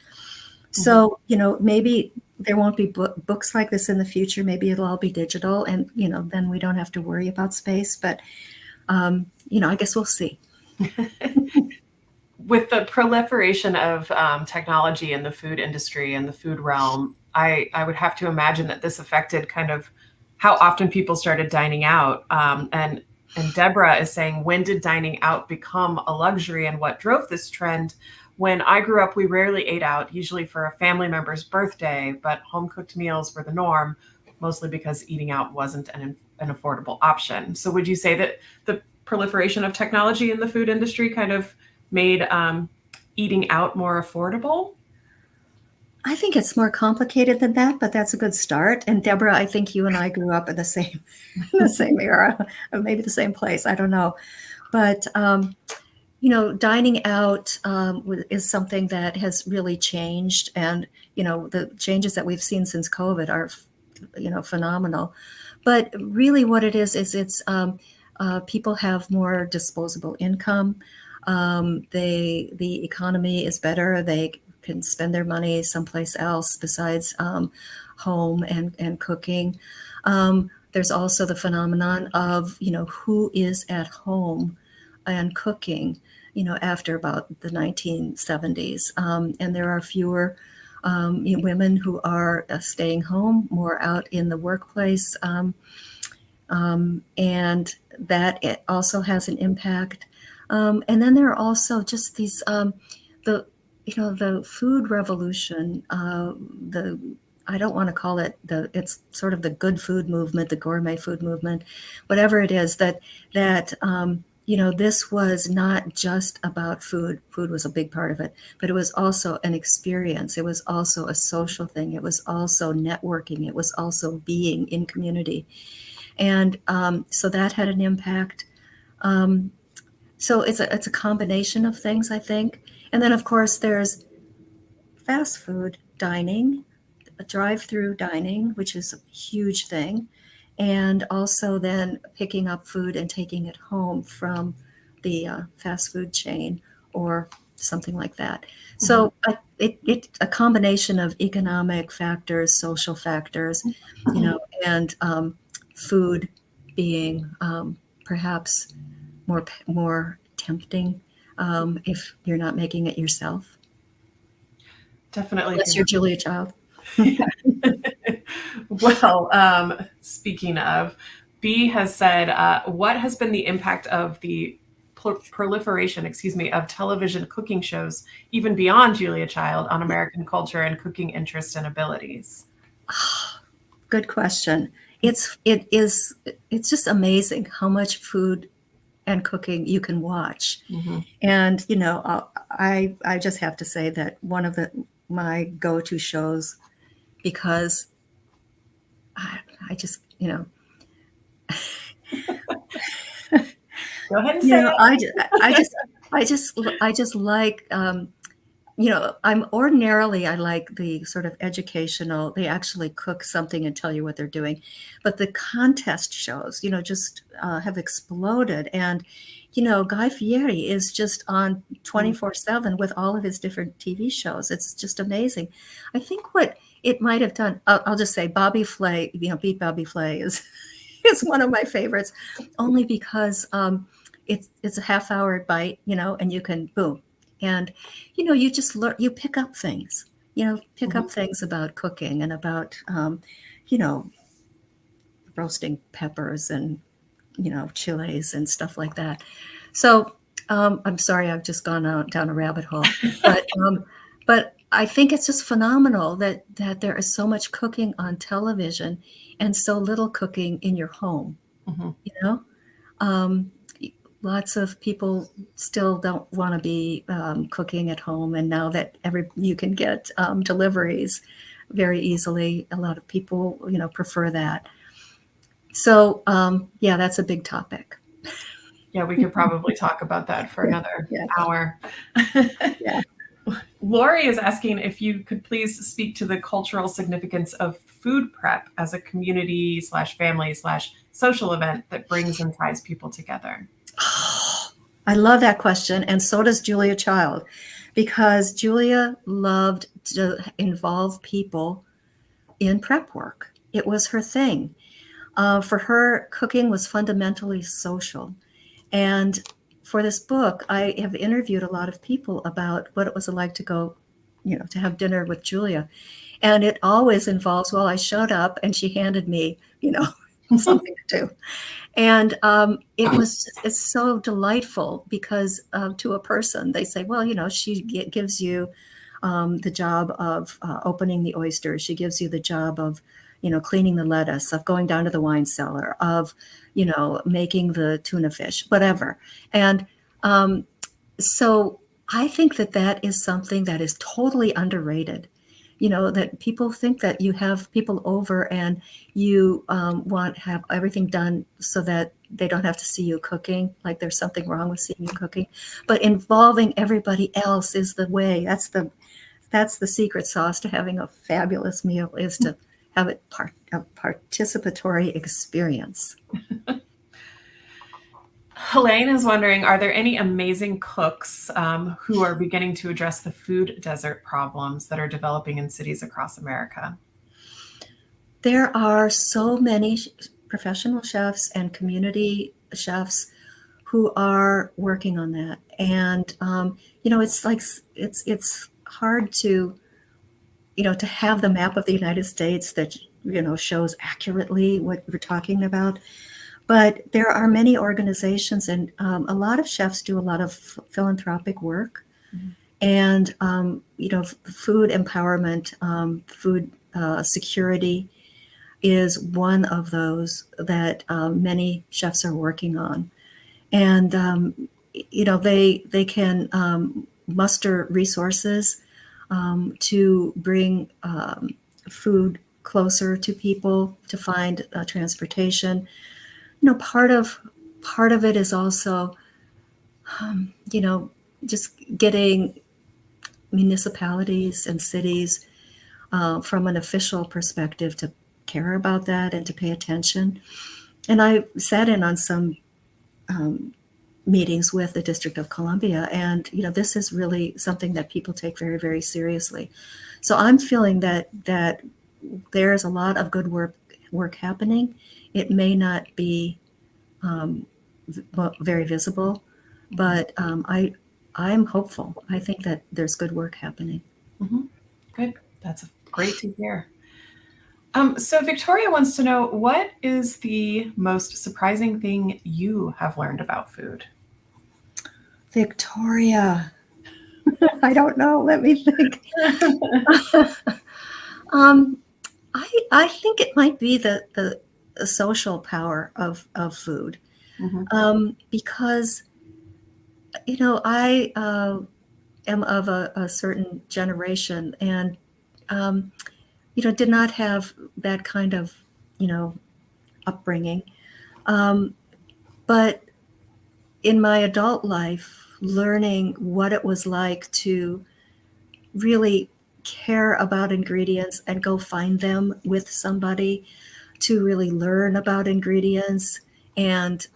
So maybe there won't be books like this in the future. Maybe it'll all be digital, and then we don't have to worry about space. But I guess we'll see. With the proliferation of technology in the food industry and the food realm, I would have to imagine that this affected kind of how often people started dining out. And Deborah is saying, when did dining out become a luxury, and what drove this trend? When I grew up, we rarely ate out, usually for a family member's birthday, but home cooked meals were the norm, mostly because eating out wasn't an affordable option. So would you say that the proliferation of technology in the food industry kind of made eating out more affordable? I think it's more complicated than that, but that's a good start. And Deborah, I think you and I grew up in the same era, or maybe the same place. I don't know, but dining out is something that has really changed, and the changes that we've seen since COVID are phenomenal. But really, what it is it's people have more disposable income. The economy is better. They can spend their money someplace else besides home and cooking. There's also the phenomenon of who is at home and cooking after about the 1970s, and there are fewer women who are staying home, more out in the workplace, and that it also has an impact. And then there are also just these the food revolution. I don't want to call it it's sort of the good food movement, the gourmet food movement, whatever it is. That this was not just about food. Food was a big part of it, but it was also an experience. It was also a social thing. It was also networking. It was also being in community, and so that had an impact. So it's a combination of things, I think. And then, of course, there's fast food dining, drive-through dining, which is a huge thing, and also then picking up food and taking it home from the fast food chain or something like that. Mm-hmm. So it's a combination of economic factors, social factors, and food being perhaps more tempting if you're not making it yourself. Definitely. Unless you're Julia Child. Well, speaking of, B has said, what has been the impact of the proliferation, of television cooking shows, even beyond Julia Child, on American culture and cooking interests and abilities? Good question. It's just amazing how much food and cooking you can watch. Mm-hmm. And I just have to say that one of my go-to shows, because I just go ahead and say it. I just like I like the sort of educational. They actually cook something and tell you what they're doing, but the contest shows just have exploded. And Guy Fieri is just on 24/7 with all of his different TV shows. It's just amazing. I think what it might have done, I'll just say Bobby Flay, Beat Bobby Flay is one of my favorites, only because it's a half-hour bite, and you can boom. And, you just learn, you pick up things, up things about cooking and about, roasting peppers and, chilies and stuff like that. So I'm sorry, I've just gone down a rabbit hole, but I think it's just phenomenal that there is so much cooking on television and so little cooking in your home, Lots of people still don't want to be cooking at home, and now that you can get deliveries very easily, a lot of people prefer that. So that's a big topic. Yeah, we could probably talk about that for another Yeah. hour. Yeah. Lori is asking if you could please speak to the cultural significance of food prep as a community slash family slash social event that brings and ties people together. I love that question, and so does Julia Child, because Julia loved to involve people in prep work. It was her thing. For her, cooking was fundamentally social. And for this book, I have interviewed a lot of people about what it was like to go, to have dinner with Julia. And it always involves, well, I showed up and she handed me, something to do. And it's so delightful because to a person, they say, well, she gives you the job of opening the oysters. She gives you the job of, cleaning the lettuce, of going down to the wine cellar, of, making the tuna fish, whatever. And so I think that is something that is totally underrated. That people think that you have people over and you want to have everything done so that they don't have to see you cooking, like there's something wrong with seeing you cooking. But involving everybody else is the way. That's the secret sauce to having a fabulous meal, is to have it a participatory experience. Helene is wondering, are there any amazing cooks who are beginning to address the food desert problems that are developing in cities across America? There are so many professional chefs and community chefs who are working on that. And, it's like, it's hard to have the map of the United States that, shows accurately what we're talking about. But there are many organizations, and a lot of chefs do a lot of philanthropic work. Mm-hmm. And, food empowerment, food security is one of those that many chefs are working on. And, they can muster resources to bring food closer to people, to find transportation. Part of it is also, just getting municipalities and cities from an official perspective to care about that and to pay attention. And I sat in on some meetings with the District of Columbia, and this is really something that people take very, very seriously. So I'm feeling that there is a lot of good work happening. It may not be very visible, but I'm hopeful. I think that there's good work happening. Mm-hmm. Good. That's great to hear. So Victoria wants to know, what is the most surprising thing you have learned about food? Victoria, I don't know. Let me think. I think it might be the social power of food. Mm-hmm. Because, I am of a certain generation and, did not have that kind of, upbringing. But in my adult life, learning what it was like to really care about ingredients and go find them with somebody, to really learn about ingredients and,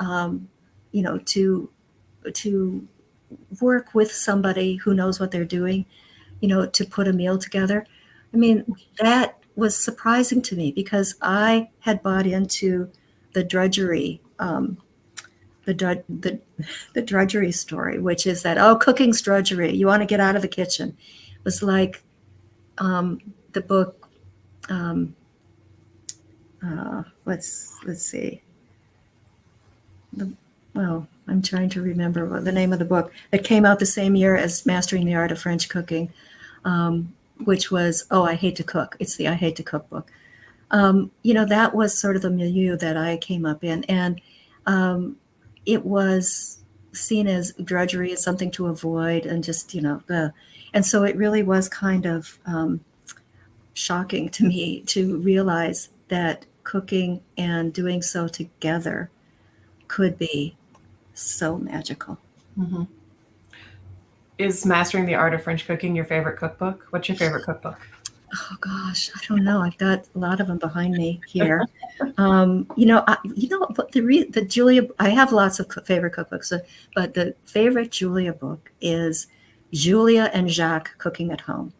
to work with somebody who knows what they're doing, to put a meal together. I mean, that was surprising to me because I had bought into the drudgery, the drudgery story, which is that, cooking's drudgery. You want to get out of the kitchen. It was like the book. Let's see. I'm trying to remember what the name of the book. It came out the same year as Mastering the Art of French Cooking, which was, I Hate to Cook. It's the I Hate to Cook book. That was sort of the milieu that I came up in. And it was seen as drudgery, as something to avoid, and just, and so it really was kind of shocking to me to realize that cooking and doing so together could be so magical. Mm-hmm. Is Mastering the Art of French Cooking your favorite cookbook? What's your favorite cookbook? Oh gosh, I don't know. I've got a lot of them behind me here. The Julia. I have lots of favorite cookbooks, but the favorite Julia book is Julia and Jacques Cooking at Home,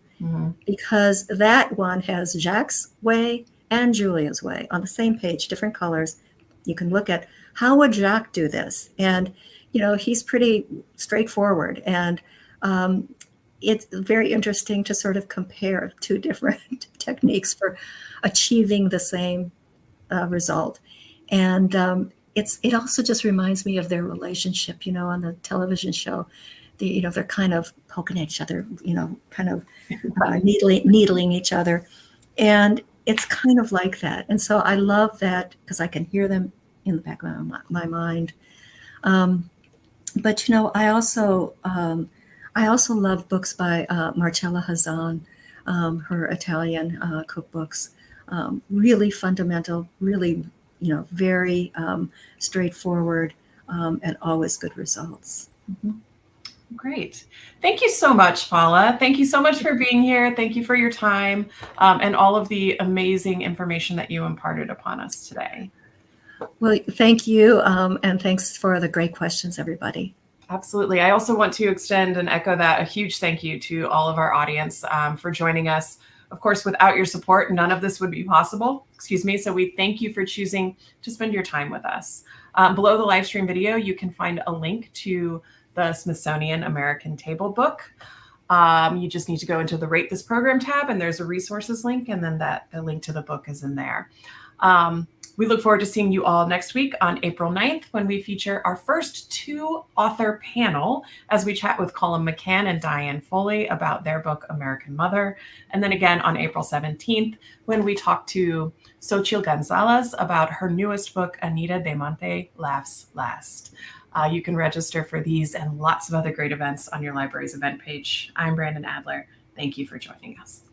because that one has Jacques' way and Julia's way on the same page, different colors. You can look at how would Jacques do this, and he's pretty straightforward, and it's very interesting to sort of compare two different techniques for achieving the same result. And it also just reminds me of their relationship, on the television show. They're kind of poking at each other, kind of needling each other. And it's kind of like that. And so I love that because I can hear them in the back of my mind. But I also love books by Marcella Hazan, her Italian cookbooks. Really fundamental, really, very straightforward, and always good results. Mm-hmm. Great. Thank you so much, Paula. Thank you so much for being here. Thank you for your time and all of the amazing information that you imparted upon us today. Well, thank you. And thanks for the great questions, everybody. Absolutely. I also want to extend and echo that a huge thank you to all of our audience for joining us. Of course, without your support, none of this would be possible. So we thank you for choosing to spend your time with us. Below the live stream video, you can find a link to the Smithsonian American Table book. You just need to go into the Rate This Program tab, and there's a resources link, and then the link to the book is in there. We look forward to seeing you all next week on April 9th when we feature our first 2-author panel as we chat with Colin McCann and Diane Foley about their book, American Mother. And then again on April 17th when we talk to Xochitl Gonzalez about her newest book, Anita de Monte Laughs Last. You can register for these and lots of other great events on your library's event page. I'm Brandon Adler. Thank you for joining us.